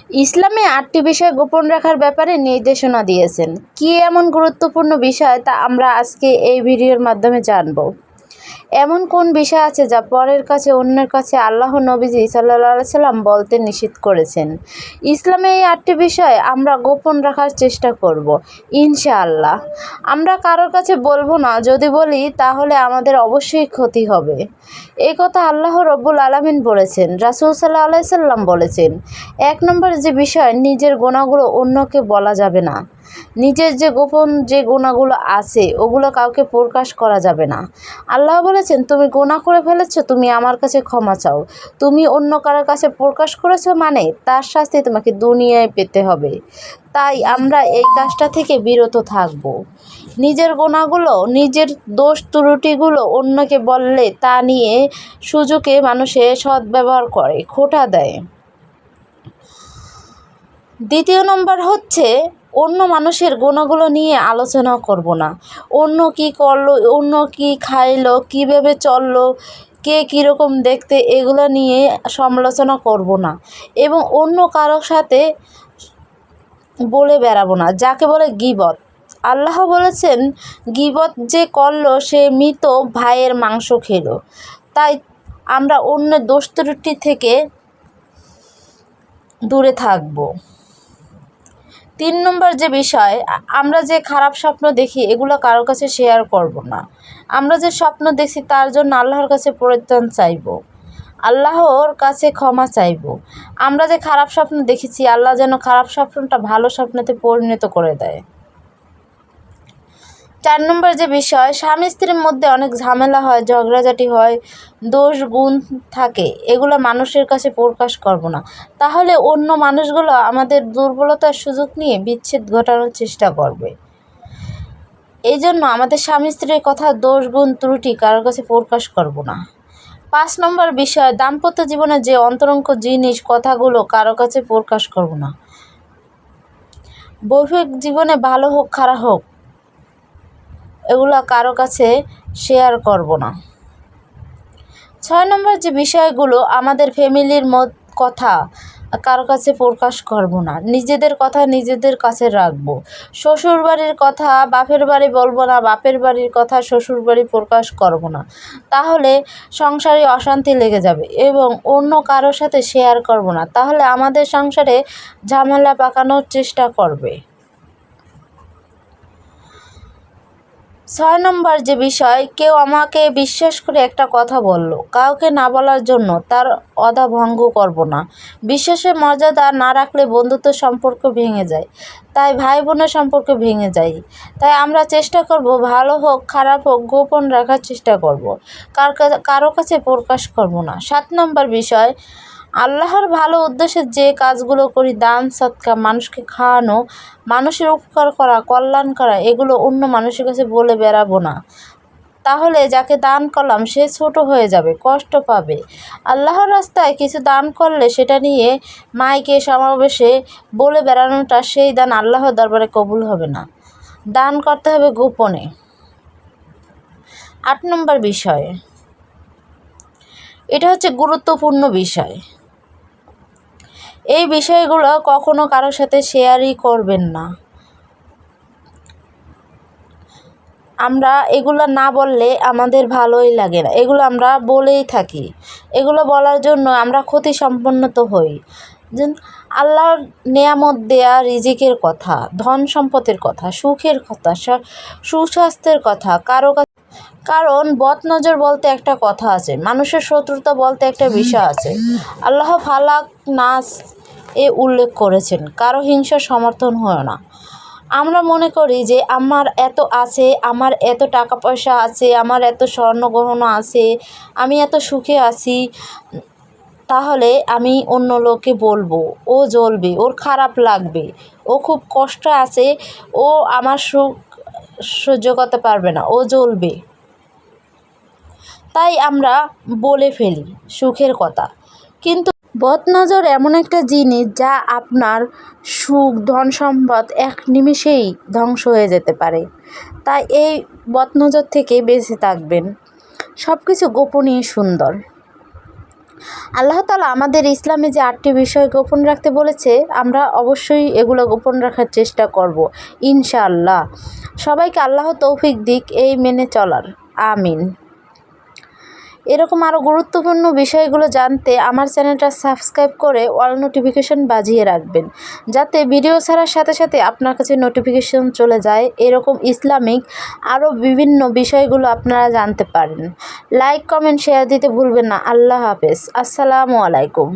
ইসলামে ৮টি বিষয় গোপন রাখার ব্যাপারে নির্দেশনা দিয়েছেন। কী এমন গুরুত্বপূর্ণ বিষয় তা আমরা আজকে এই ভিডিওর মাধ্যমে জানব। এমন কোন বিষয় আছে যা পরের কাছে অন্যের কাছে আল্লাহ নবীজি সাল্লাল্লাহু আলাইহি সাল্লাম বলতে নিষেধ করেছেন। ইসলামে এই ৮টি বিষয় আমরা গোপন রাখার চেষ্টা করব ইনশাআল্লাহ। আমরা কারোর কাছে বলবো না, যদি বলি তাহলে আমাদের অবশ্যই ক্ষতি হবে। এই কথা আল্লাহ রব্বুল আলামিন বলেছেন, রাসূল সাল্লাল্লাহু আলাইহি সাল্লাম বলেছেন। ১ নম্বর যে বিষয়, নিজের গুনাহগুলো অন্যকে বলা যাবে না। নিজের যে গোপন যে গুনাহগুলো আছে ওগুলো কাউকে প্রকাশ করা যাবে না। আল্লাহ বলেছেন, তুমি গুনাহ করে ফেলেছো, তুমি আমার কাছে ক্ষমা চাও। তুমি অন্য কারোর কাছে প্রকাশ করেছো মানে তার শাস্তি তোমাকে দুনিয়ায় পেতে হবে। তাই আমরা এই কাজটা থেকে বিরত থাকব। নিজের গুনাহগুলো, নিজের দোষ ত্রুটিগুলো অন্যকে বললে তা নিয়ে সুযোগে মানুষে সদ্ব্যবহার করে, খোঁটা দেয়। দ্বিতীয় নম্বর হচ্ছে, অন্য মানুষের গুণগুলো নিয়ে আলোচনা করব না। অন্য কি করলো, অন্য কি খাইলো, কীভাবে চললো, কে কীরকম দেখতে, এগুলো নিয়ে সমালোচনা করব না এবং অন্য কারোর সাথে বলে বেড়াবো না, যাকে বলে গীবত। আল্লাহ বলেছেন, গীবত যে করলো সে মৃত ভাইয়ের মাংস খেলো। তাই আমরা অন্যের দোষ ত্রুটি থেকে দূরে থাকব। ৩ নম্বর যে বিষয়, আমরা যে খারাপ স্বপ্ন দেখি এগুলো কারোর কাছে শেয়ার করব না। আমরা যে স্বপ্ন দেখি তার জন্য আল্লাহর কাছে পরিত্রাণ চাইব, আল্লাহর কাছে ক্ষমা চাইব। আমরা যে খারাপ স্বপ্ন দেখেছি আল্লাহ যেন খারাপ স্বপ্নটা ভালো স্বপ্নতে পরিণত করে দেয়। ৪ নম্বর যে বিষয়, স্বামী স্ত্রীর মধ্যে অনেক ঝামেলা হয়, ঝগড়াঝাটি হয়, দোষ গুণ থাকে, এগুলো মানুষের কাছে প্রকাশ করব না। তাহলে অন্য মানুষগুলো আমাদের দুর্বলতার সুযোগ নিয়ে বিচ্ছেদ ঘটানোর চেষ্টা করবে। এই জন্য আমাদের স্বামী স্ত্রীর কথা, দোষ গুণ ত্রুটি কারোর কাছে প্রকাশ করব না। ৫ নম্বর বিষয়, দাম্পত্য জীবনে যে অন্তরঙ্গ জিনিস, কথাগুলো কারো কাছে প্রকাশ করব না। বৈবাহিক জীবনে ভালো হোক খারাপ হোক এগুলো কারো কাছে শেয়ার করব না। ৬ নম্বর যে বিষয়গুলো, আমাদের ফ্যামিলির কথা কারো কাছে প্রকাশ করব না। নিজেদের কথা নিজেদের কাছে রাখবো। শ্বশুর বাড়ির কথা বাপের বাড়ি বলবো না, বাপের বাড়ির কথা শ্বশুর বাড়ি প্রকাশ করব না। তাহলে সংসারে অশান্তি লেগে যাবে এবং অন্য কারোর সাথে শেয়ার করব না, তাহলে আমাদের সংসারে ঝামেলা পাকানোর চেষ্টা করবে। ৬ নম্বর যে বিষয়, কেউ আমাকে বিশ্বাস করে একটা কথা বলল, কাউকে না বলার জন্য তার অদা ভঙ্গ করব না। বিশ্বাসের মর্যাদা না রাখলে বন্ধুত্ব সম্পর্ক ভেঙে যায়, তাই ভাই বোনের সম্পর্ক ভেঙে যায়। তাই আমরা চেষ্টা করব, ভালো হোক খারাপ হোক গোপন রাখার চেষ্টা করব, কারো কাছে প্রকাশ করব না। ৭ নম্বর বিষয়, আল্লাহর ভালো উদ্দেশ্যে যে কাজগুলো করি, দান সদকা, মানুষকে খাওয়ানো, মানুষের উপকার করা, কল্যাণ করা, এগুলো অন্য মানুষের কাছে বলে বেড়াবো না। তাহলে যাকে দান করলাম সে ছোট হয়ে যাবে, কষ্ট পাবে। আল্লাহর রাস্তায় কিছু দান করলে সেটা নিয়ে মাইকে সমাবেশে বলে বেড়ানোটা, সেই দান আল্লাহর দরবারে কবুল হবে না। দান করতে হবে গোপনে। ৮ নম্বর বিষয়, এটা হচ্ছে গুরুত্বপূর্ণ বিষয়। এই বিষয়গুলো কখনো কারোর সাথে শেয়ারই করবেন না। আমরা এগুলো না বললে আমাদের ভালোই লাগে না, এগুলো আমরা বলেই থাকি। এগুলো বলার জন্য আমরা ক্ষতি সম্পন্ন তো হই। আল্লাহর নেয়ামত দেয়া, রিজিকের কথা, ধন সম্পদের কথা, সুখের কথা, সুস্বাস্থ্যের কথা কারণ বদনজর বলতে একটা কথা আছে, মানুষের শত্রুতা বলতে একটা বিষয় আছে। আল্লাহ ফালাক নাস উল্লেখ করেছেন, কারো হিংসার সমর্থন হয় না। আমরা মনে করি যে আমার এত আছে, আমার এত টাকা পয়সা আছে, আমার এত স্বর্ণ গহনা আছে, আমি এত সুখে আছি, তাহলে আমি অন্য লোককে বলবো, ও জ্বলবে, ওর খারাপ লাগবে, ও খুব কষ্ট আছে, ও আমার সুখ সহ্য করতে পারবে না, ও জ্বলবে। তাই আমরা বলে ফেলি সুখের কথা, কিন্তু বদনজর এমন একটা জিনিস যা আপনার সুখ ধন সম্পদ এক নিমেষেই ধ্বংস হয়ে যেতে পারে। তাই এই বদনজর থেকে বেঁচে থাকবেন। সব কিছু গোপনীয় সুন্দর। আল্লাহ তাআলা আমাদের ইসলামে যে 8টি বিষয় গোপন রাখতে বলেছে, আমরা অবশ্যই এগুলো গোপন রাখার চেষ্টা করব ইনশাআল্লাহ। সবাইকে আল্লাহ তৌফিক দিক এই মেনে চলার। আমিন। এরকম আরও গুরুত্বপূর্ণ বিষয়গুলো জানতে আমার চ্যানেলটা সাবস্ক্রাইব করে অল নোটিফিকেশন বাজিয়ে রাখবেন, যাতে ভিডিও ছাড়ার সাথে সাথে আপনার কাছে নোটিফিকেশন চলে যায়। এরকম ইসলামিক আরও বিভিন্ন বিষয়গুলো আপনারা জানতে পারেন। লাইক, কমেন্ট, শেয়ার দিতে ভুলবেন না। আল্লাহ হাফেজ। আসসালামু আলাইকুম।